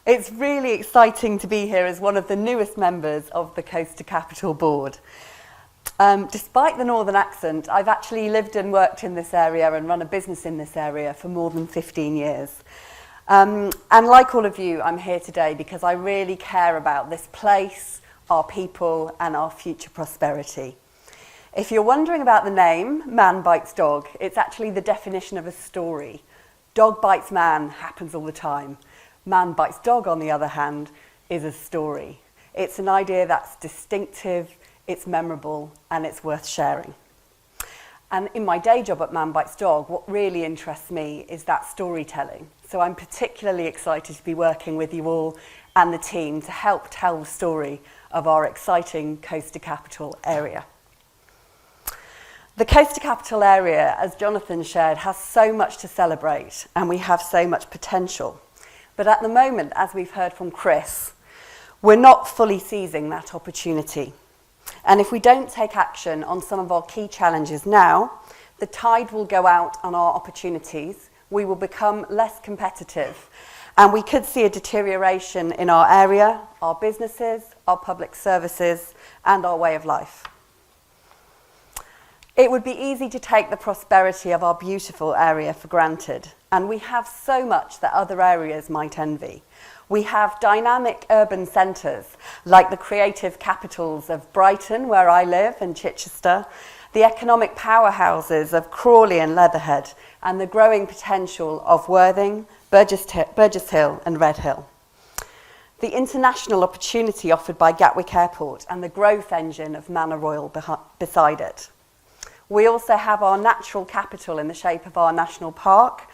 It's really exciting to be here as one of the newest members of the Coast to Capital Board. Despite the northern accent, I've actually lived and worked in this area and run a business in this area for more than 15 years. And like all of you, I'm here today because I really care about this place, our people, and our future prosperity. If you're wondering about the name, Man Bites Dog, it's actually the definition of a story. Dog bites man happens all the time. Man bites dog, on the other hand, is a story. It's an idea that's distinctive, it's memorable, and it's worth sharing. And in my day job at Man Bites Dog, what really interests me is that storytelling. So I'm particularly excited to be working with you all and the team to help tell the story of our exciting Coast to Capital area. The Coast to Capital area, as Jonathan shared, has so much to celebrate and we have so much potential. But at the moment, as we've heard from Chris, we're not fully seizing that opportunity. And if we don't take action on some of our key challenges now, the tide will go out on our opportunities, we will become less competitive, and we could see a deterioration in our area, our businesses, our public services, and our way of life. It would be easy to take the prosperity of our beautiful area for granted, and we have so much that other areas might envy. We have dynamic urban centres, like the creative capitals of Brighton, where I live, and Chichester, the economic powerhouses of Crawley and Leatherhead, and the growing potential of Worthing, Burgess Hill and Redhill. The international opportunity offered by Gatwick Airport and the growth engine of Manor Royal beside it. We also have our natural capital in the shape of our national park,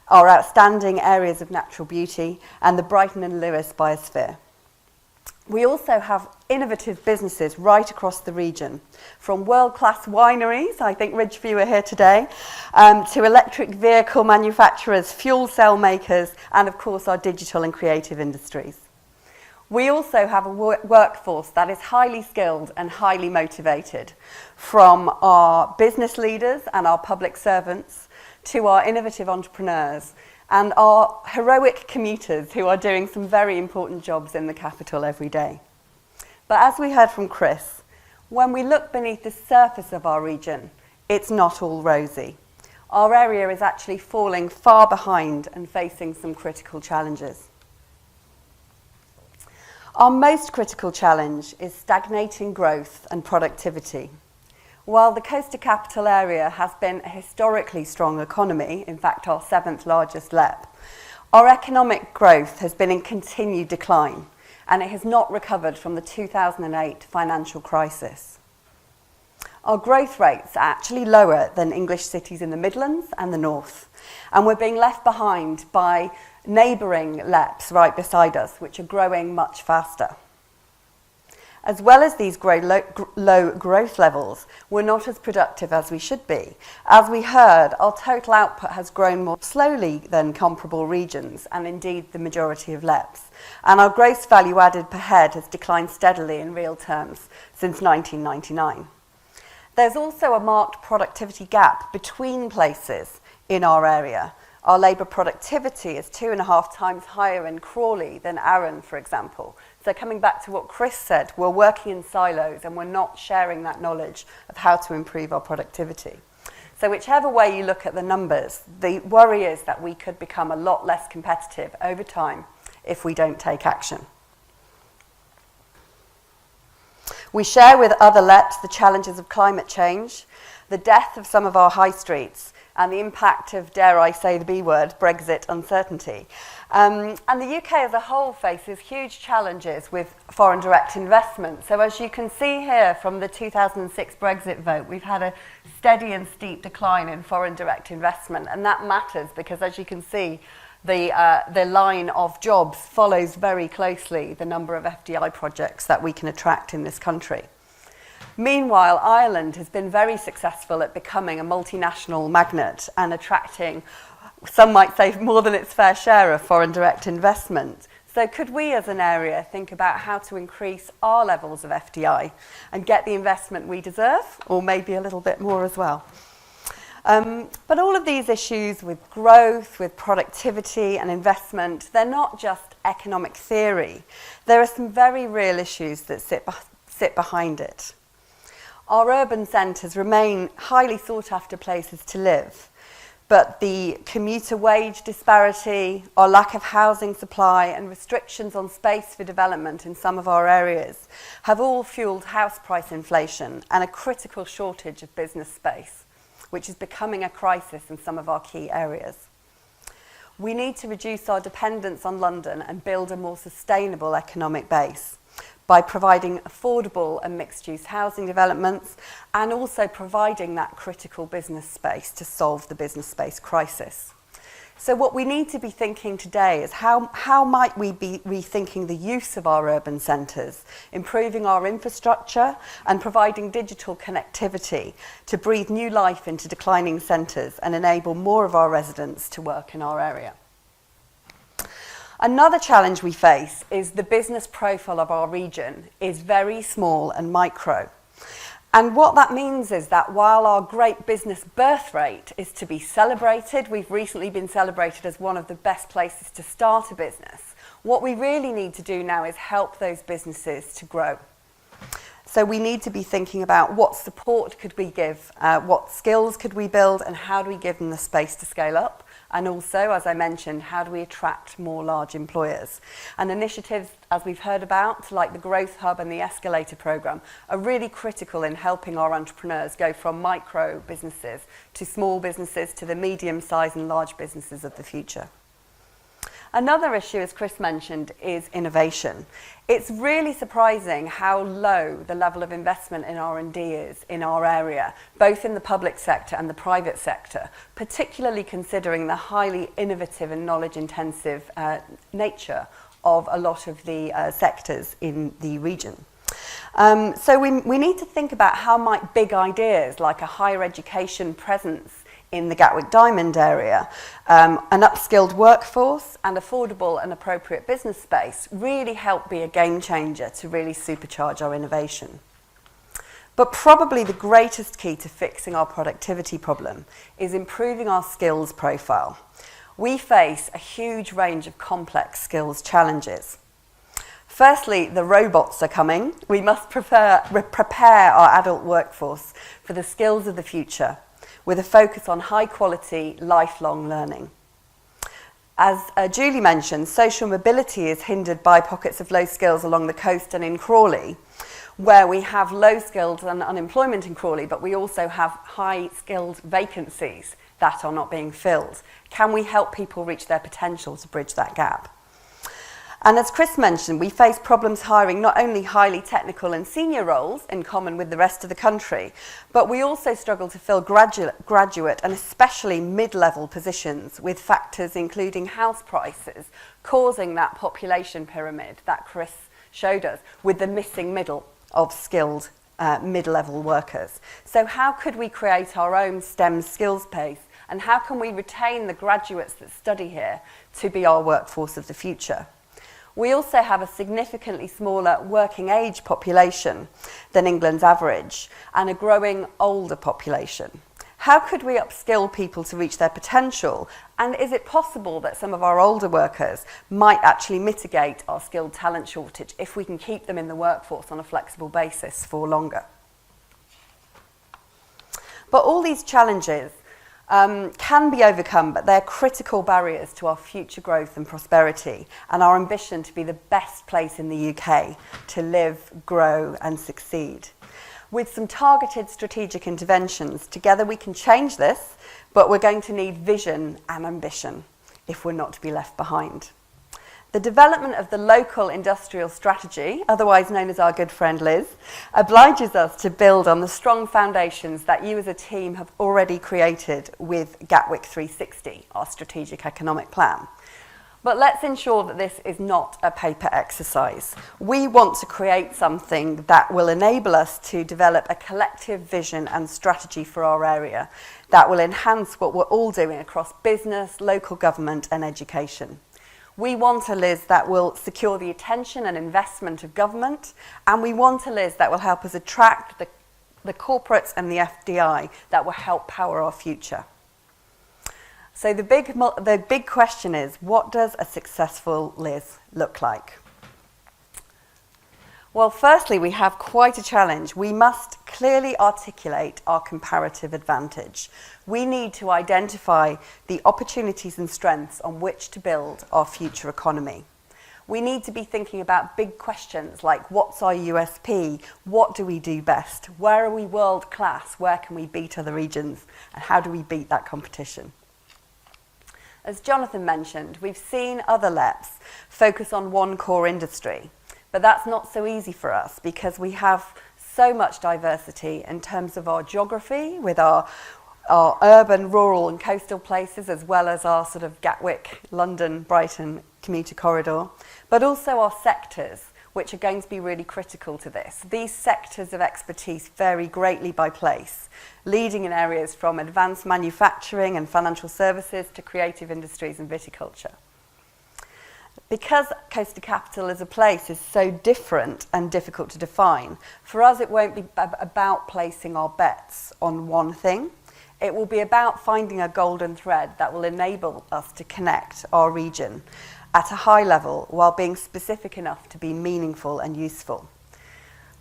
our outstanding areas of natural beauty, and the Brighton and Lewes biosphere. We also have innovative businesses right across the region, from world-class wineries, I think Ridgeview are here today, to electric vehicle manufacturers, fuel cell makers, and of course our digital and creative industries. We also have a workforce that is highly skilled and highly motivated, from our business leaders and our public servants to our innovative entrepreneurs and our heroic commuters who are doing some very important jobs in the capital every day. But as we heard from Chris, when we look beneath the surface of our region, it's not all rosy. Our area is actually falling far behind and facing some critical challenges. Our most critical challenge is stagnating growth and productivity. While the Coast to Capital area has been a historically strong economy, in fact our 7th largest LEP, our economic growth has been in continued decline and it has not recovered from the 2008 financial crisis. Our growth rates are actually lower than English cities in the Midlands and the North, and we're being left behind by neighbouring LEPs right beside us, which are growing much faster. As well as these low growth levels, we're not as productive as we should be. As we heard, our total output has grown more slowly than comparable regions, and indeed the majority of LEPs. And our gross value added per head has declined steadily in real terms since 1999. There's also a marked productivity gap between places in our area. Our labour productivity is 2.5 times higher in Crawley than Arran, for example. So coming back to what Chris said, we're working in silos and we're not sharing that knowledge of how to improve our productivity. So whichever way you look at the numbers, the worry is that we could become a lot less competitive over time if we don't take action. We share with other LEPs the challenges of climate change, the death of some of our high streets, and the impact of, dare I say the B word, Brexit uncertainty. And the UK as a whole faces huge challenges with foreign direct investment. So as you can see here from the 2006 Brexit vote, we've had a steady and steep decline in foreign direct investment, and that matters because, as you can see, the line of jobs follows very closely the number of FDI projects that we can attract in this country. Meanwhile, Ireland has been very successful at becoming a multinational magnet and attracting, some might say, more than its fair share of foreign direct investment. So could we as an area think about how to increase our levels of FDI and get the investment we deserve, or maybe a little bit more as well? But all of these issues with growth, with productivity and investment, they're not just economic theory. There are some very real issues that sit behind it. Our urban centres remain highly sought after places to live, but the commuter wage disparity, our lack of housing supply and restrictions on space for development in some of our areas have all fuelled house price inflation and a critical shortage of business space, which is becoming a crisis in some of our key areas. We need to reduce our dependence on London and build a more sustainable economic base by providing affordable and mixed-use housing developments and also providing that critical business space to solve the business space crisis. So what we need to be thinking today is how might we be rethinking the use of our urban centres, improving our infrastructure and providing digital connectivity to breathe new life into declining centres and enable more of our residents to work in our area. Another challenge we face is the business profile of our region is very small and micro. And what that means is that while our great business birth rate is to be celebrated, we've recently been celebrated as one of the best places to start a business, what we really need to do now is help those businesses to grow. So we need to be thinking about what support could we give, what skills could we build, and how do we give them the space to scale up? And also, as I mentioned, how do we attract more large employers? And initiatives, as we've heard about, like the Growth Hub and the Escalator Programme, are really critical in helping our entrepreneurs go from micro businesses to small businesses to the medium-sized and large businesses of the future. Another issue, as Chris mentioned, is innovation. It's really surprising how low the level of investment in R&D is in our area, both in the public sector and the private sector, particularly considering the highly innovative and knowledge-intensive nature of a lot of the sectors in the region. So we need to think about how might big ideas like a higher education presence in the Gatwick Diamond area, an upskilled workforce and affordable and appropriate business space really help be a game changer to really supercharge our innovation. But probably the greatest key to fixing our productivity problem is improving our skills profile. We face a huge range of complex skills challenges. Firstly, the robots are coming. We must prepare our adult workforce for the skills of the future, with a focus on high-quality, lifelong learning. As Julie mentioned, social mobility is hindered by pockets of low skills along the coast and in Crawley, where we have low skills and unemployment in Crawley, but we also have high-skilled vacancies that are not being filled. Can we help people reach their potential to bridge that gap? And as Chris mentioned, we face problems hiring not only highly technical and senior roles in common with the rest of the country, but we also struggle to fill graduate and especially mid-level positions with factors including house prices causing that population pyramid that Chris showed us with the missing middle of skilled mid-level workers. So how could we create our own STEM skills base, and how can we retain the graduates that study here to be our workforce of the future? We also have a significantly smaller working age population than England's average and a growing older population. How could we upskill people to reach their potential? And is it possible that some of our older workers might actually mitigate our skilled talent shortage if we can keep them in the workforce on a flexible basis for longer? But all these challenges can be overcome, but they're critical barriers to our future growth and prosperity and our ambition to be the best place in the UK to live, grow and succeed. With some targeted strategic interventions, together we can change this, but we're going to need vision and ambition if we're not to be left behind. The development of the local industrial strategy, otherwise known as our good friend Liz, obliges us to build on the strong foundations that you as a team have already created with Gatwick 360, our strategic economic plan. But let's ensure that this is not a paper exercise. We want to create something that will enable us to develop a collective vision and strategy for our area that will enhance what we're all doing across business, local government and education. We want a Liz that will secure the attention and investment of government, and we want a Liz that will help us attract the the corporates and the FDI that will help power our future. So the big question is, what does a successful LIS look like? Well, firstly, we have quite a challenge. We must clearly articulate our comparative advantage. We need to identify the opportunities and strengths on which to build our future economy. We need to be thinking about big questions like, what's our USP? What do we do best? Where are we world class? Where can we beat other regions? And how do we beat that competition? As Jonathan mentioned, we've seen other LEPs focus on one core industry. But that's not so easy for us because we have so much diversity in terms of our geography with our urban, rural and coastal places, as well as our sort of Gatwick, London, Brighton commuter corridor, but also our sectors, which are going to be really critical to this. These sectors of expertise vary greatly by place, leading in areas from advanced manufacturing and financial services to creative industries and viticulture. Because Coast to Capital as a place is so different and difficult to define, for us it won't be about placing our bets on one thing. It will be about finding a golden thread that will enable us to connect our region at a high level while being specific enough to be meaningful and useful.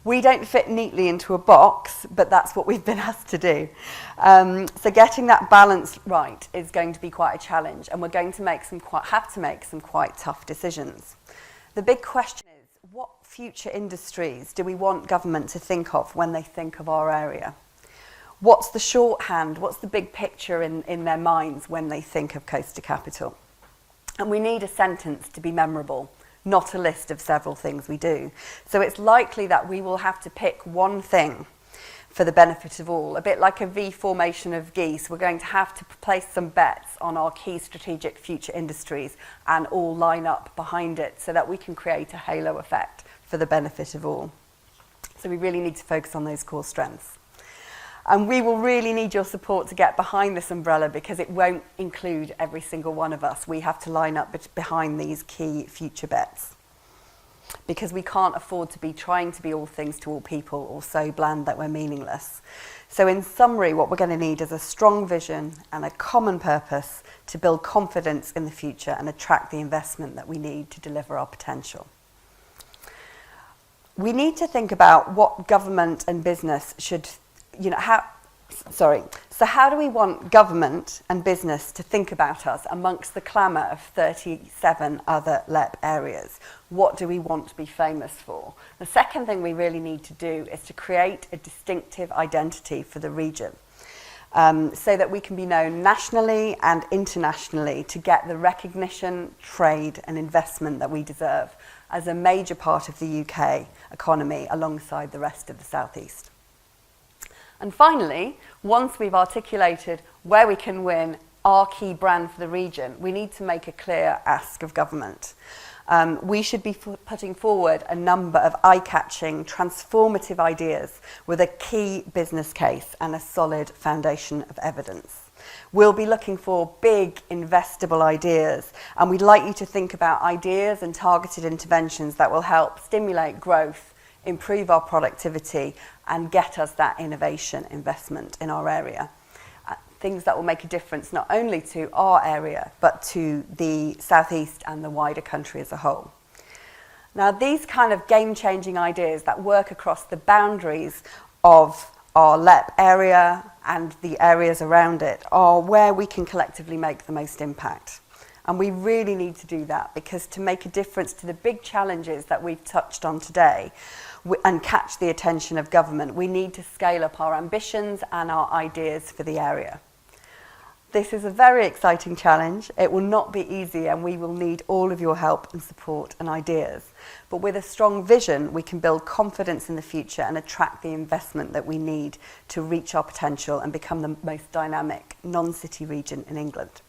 We don't fit neatly into a box, but that's what we've been asked to do. So getting that balance right is going to be quite a challenge, and we're going to have to make some quite tough decisions. The big question is, what future industries do we want government to think of when they think of our area? What's the shorthand? What's the big picture in their minds when they think of Coast to Capital? And we need a sentence to be memorable, not a list of several things we do. So it's likely that we will have to pick one thing for the benefit of all. A bit like a V formation of geese, we're going to have to place some bets on our key strategic future industries and all line up behind it so that we can create a halo effect for the benefit of all. So we really need to focus on those core strengths. And we will really need your support to get behind this umbrella because it won't include every single one of us. We have to line up behind these key future bets because we can't afford to be trying to be all things to all people or so bland that we're meaningless. So in summary, what we're going to need is a strong vision and a common purpose to build confidence in the future and attract the investment that we need to deliver our potential. We need to think about what government and business should So how do we want government and business to think about us amongst the clamour of 37 other LEP areas? What do we want to be famous for? The second thing we really need to do is to create a distinctive identity for the region so that we can be known nationally and internationally to get the recognition, trade and investment that we deserve as a major part of the UK economy alongside the rest of the South East. And finally, once we've articulated where we can win our key brand for the region, we need to make a clear ask of government. We should be putting forward a number of eye-catching, transformative ideas with a key business case and a solid foundation of evidence. We'll be looking for big, investable ideas, and we'd like you to think about ideas and targeted interventions that will help stimulate growth, improve our productivity and get us that innovation investment in our area. Things that will make a difference not only to our area but to the South East and the wider country as a whole. Now these kind of game-changing ideas that work across the boundaries of our LEP area and the areas around it are where we can collectively make the most impact. And we really need to do that because to make a difference to the big challenges that we've touched on today and catch the attention of government, we need to scale up our ambitions and our ideas for the area. This is a very exciting challenge. It will not be easy and we will need all of your help and support and ideas. But with a strong vision, we can build confidence in the future and attract the investment that we need to reach our potential and become the most dynamic non-city region in England.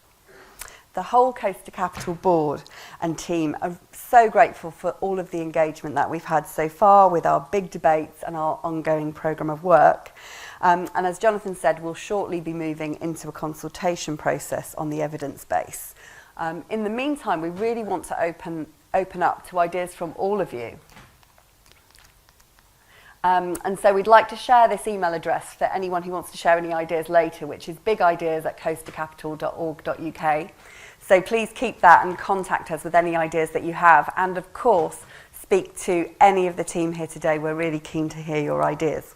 The whole Coast to Capital board and team are so grateful for all of the engagement that we've had so far with our big debates and our ongoing programme of work. And as Jonathan said, we'll shortly be moving into a consultation process on the evidence base. In the meantime, we really want to open up to ideas from all of you. And so we'd like to share this email address for anyone who wants to share any ideas later, which is bigideas@coastercapital.org.uk. So please keep that and contact us with any ideas that you have. And of course, speak to any of the team here today. We're really keen to hear your ideas.